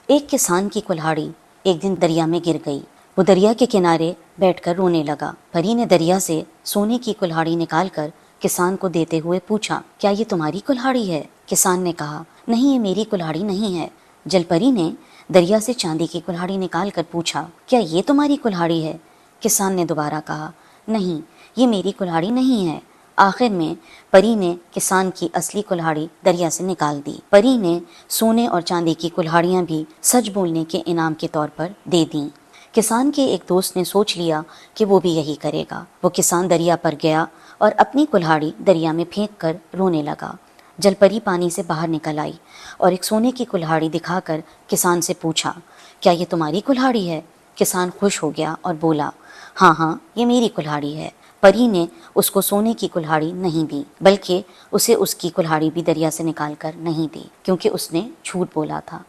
एक किसान की कुल्हाड़ी एक दिन दरिया में गिर गई। वो दरिया के किनारे बैठकर रोने लगा। परी ने दरिया से सोने की कुल्हाड़ी निकालकर किसान को देते हुए पूछा, क्या ये तुम्हारी कुल्हाड़ी है? किसान ने कहा, नहीं, ये मेरी कुल्हाड़ी नहीं है। जलपरी ने दरिया से चांदी की कुल्हाड़ी निकालकर पूछा, क्या ये तुम्हारी कुल्हाड़ी है? किसान ने दोबारा कहा, नहीं, ये मेरी कुल्हाड़ी नहीं है। आखिर में परी ने किसान की असली कुल्हाड़ी दरिया से निकाल दी। परी ने सोने और चांदी की कुल्हाड़ियां भी सच बोलने के इनाम के तौर पर दे दी। किसान के एक दोस्त ने सोच लिया कि वो भी यही करेगा। वो किसान दरिया पर गया और अपनी कुल्हाड़ी दरिया में फेंक कर रोने लगा। जलपरी पानी से बाहर निकल आई और एक सोने की कुल्हाड़ी दिखाकर किसान से पूछा, क्या ये तुम्हारी कुल्हाड़ी है? किसान खुश हो गया और बोला, हाँ हाँ, ये मेरी कुल्हाड़ी है। परी ने उसको सोने की कुल्हाड़ी नहीं दी, बल्कि उसे उसकी कुल्हाड़ी भी दरिया से निकाल कर नहीं दी, क्योंकि उसने झूठ बोला था।